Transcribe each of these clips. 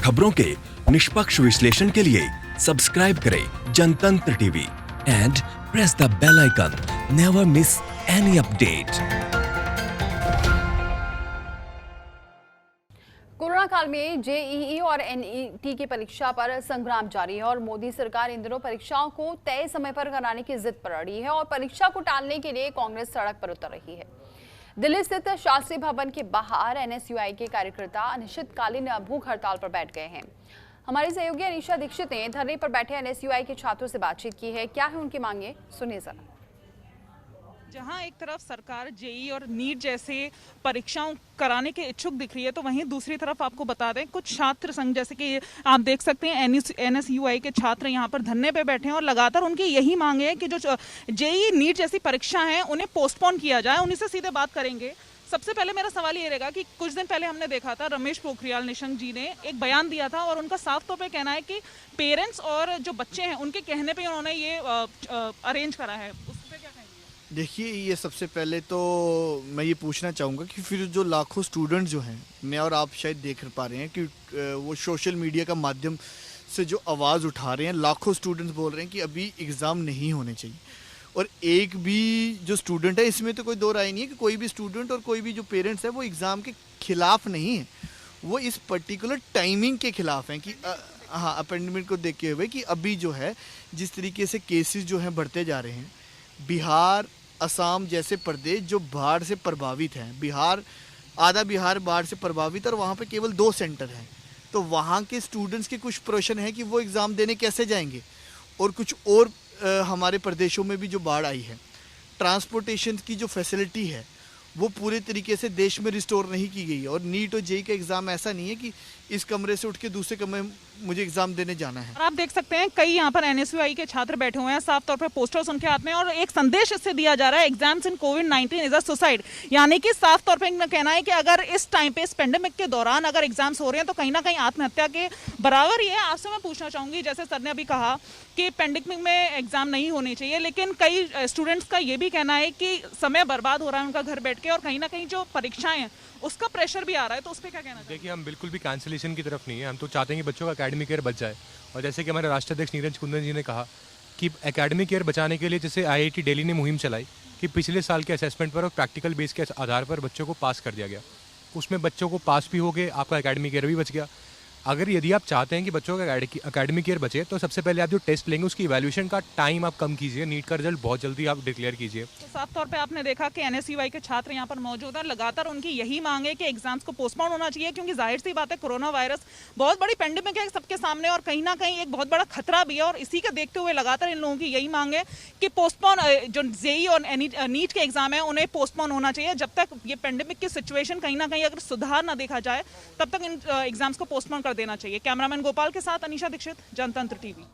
खबरों के निष्पक्ष विश्लेषण के लिए सब्सक्राइब करें Janatantra TV and press the bell icon. Never miss any update. Corona काल में जेईई और एनईटी की परीक्षा पर संग्राम जारी है और मोदी सरकार इन दिनों परीक्षाओं को तय समय पर कराने की जिद पर अड़ी है और परीक्षा को टालने के लिए कांग्रेस सड़क पर उतर रही है। दिल्ली स्थित शास्त्री भवन के बाहर एनएसयूआई के कार्यकर्ता अनिश्चितकालीन भूख हड़ताल पर बैठ गए हैं। हमारी सहयोगी अनीशा दीक्षित ने धरने पर बैठे एनएसयूआई के छात्रों से बातचीत की है। क्या है उनकी मांगे, सुनिए जरा। जहां एक तरफ सरकार जेई और नीट जैसे परीक्षाओं कराने के इच्छुक दिख रही है, तो वहीं दूसरी तरफ आपको बता दें कुछ छात्र संघ जैसे कि आप देख सकते हैं एनएसयूआई के छात्र यहां पर धरने पे बैठे हैं और लगातार उनकी यही मांग है कि जो जेई नीट जैसी परीक्षा है उन्हें पोस्टपोन किया जाए। उन्हीं से सीधे बात करेंगे। सबसे पहले मेरा सवाल ये रहेगा कि कुछ दिन पहले हमने देखा था रमेश पोखरियाल निशंक जी ने एक बयान दिया था और उनका साफ तौर पे कहना है कि पेरेंट्स और जो बच्चे हैं उनके कहने पे उन्होंने ये अरेंज करा है। उस पर क्या कहेंगे? देखिए, ये सबसे पहले तो मैं ये पूछना चाहूँगा कि फिर जो लाखों स्टूडेंट जो हैं, मैं और आप शायद देख पा रहे हैं कि वो सोशल मीडिया का माध्यम से जो आवाज़ उठा रहे हैं, लाखों स्टूडेंट्स बोल रहे हैं कि अभी एग्ज़ाम नहीं होने चाहिए। और एक भी जो स्टूडेंट है, इसमें तो कोई दो राय नहीं है कि कोई भी स्टूडेंट और कोई भी जो पेरेंट्स है वो एग्ज़ाम के खिलाफ नहीं है, वो इस पर्टिकुलर टाइमिंग के खिलाफ हैं कि हाँ, अपेंडमेंट को देखते हुए कि अभी जो है जिस तरीके से केसेस जो हैं बढ़ते जा रहे हैं, बिहार असम जैसे प्रदेश जो बाढ़ से प्रभावित हैं, आधा बिहार बाढ़ से प्रभावित और वहाँ पे केवल 2 सेंटर हैं, तो वहाँ के स्टूडेंट्स के कुछ प्रश्न है कि वो एग्ज़ाम देने कैसे जाएंगे। और कुछ और हमारे प्रदेशों में भी जो बाढ़ आई है, ट्रांसपोर्टेशन की जो फैसिलिटी है वो पूरे तरीके से देश में रिस्टोर नहीं की गई है। और नीट और जेई का एग्ज़ाम ऐसा नहीं है कि इस कमरे से उठ के दूसरे कमरे में मुझे एग्जाम देने जाना है। और आप देख सकते हैं कई यहाँ पर एनएसयूआई के छात्र बैठे हुए हैं, साफ तौर पर पोस्टर्स उनके हाथ में, और एक संदेश इससे दिया जा रहा है, exams in covid is a suicide. यानी कि साफ तौर पर इनका कहना है कि अगर इस टाइम पे, इस पेंडेमिक के दौरान अगर एग्जाम्स हो रहे हैं तो कहीं ना कहीं आत्महत्या के बराबर ही है। आपसे मैं पूछना चाहूंगी, जैसे सर ने अभी कहा कि पेंडेमिक में एग्जाम नहीं होने चाहिए, लेकिन कई स्टूडेंट्स का ये भी कहना है कि समय बर्बाद हो रहा है उनका घर बैठ के और कहीं ना कहीं जो परीक्षाएं हैं उसका प्रेशर भी आ रहा है, तो उस पर क्या कहना चाहिए? देखिए, हम बिल्कुल भी कैंसिलेशन की तरफ नहीं है। हम तो चाहते हैं कि बच्चों का एकेडमिक ईयर बच जाए। और जैसे कि हमारे राष्ट्राध्यक्ष नीरज कुंदन जी ने कहा कि एकेडमिक ईयर बचाने के लिए जैसे आईआईटी दिल्ली ने मुहिम चलाई कि पिछले साल के असेसमेंट पर और प्रैक्टिकल बेस के आधार पर बच्चों को पास कर दिया गया। उसमें बच्चों को पास भी हो गए, आपका एकेडमिक ईयर भी बच गया। अगर यदि आप चाहते हैं कि बच्चों का एकेडमिक ईयर बचे, तो सबसे पहले आप जो टेस्ट लेंगे उसकी इवैल्यूएशन का टाइम आप कम कीजिए। नीट का रिजल्ट बहुत जल्दी आप डिक्लेयर कीजिए। तो साफ तौर पे आपने देखा कि एनएसयूआई के छात्र यहाँ पर मौजूद हैं। लगातार उनकी यही मांग है कि एग्जाम्स को पोस्टपोन होना चाहिए, क्योंकि जाहिर सी बात है कोरोना वायरस बहुत बड़ी पेंडेमिक है सबके सामने और कहीं ना कहीं एक बहुत बड़ा खतरा भी है। और इसी के देखते हुए लगातार इन लोगों की यही मांग है कि पोस्टपोन जो जेई और नीट के एग्जाम है उन्हें पोस्टपोन होना चाहिए। जब तक ये पेंडेमिक की सिचुएशन कहीं ना कहीं अगर सुधार ना देखा जाए, तब तक इन एग्जाम्स को पोस्टपोन कर देना चाहिए। कैमरामैन गोपाल के साथ अनीशा दीक्षित, जनतंत्र टीवी।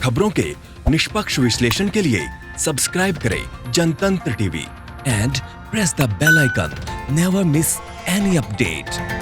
खबरों के निष्पक्ष विश्लेषण के लिए सब्सक्राइब करें Janatantra TV and press the bell icon. Never miss any update.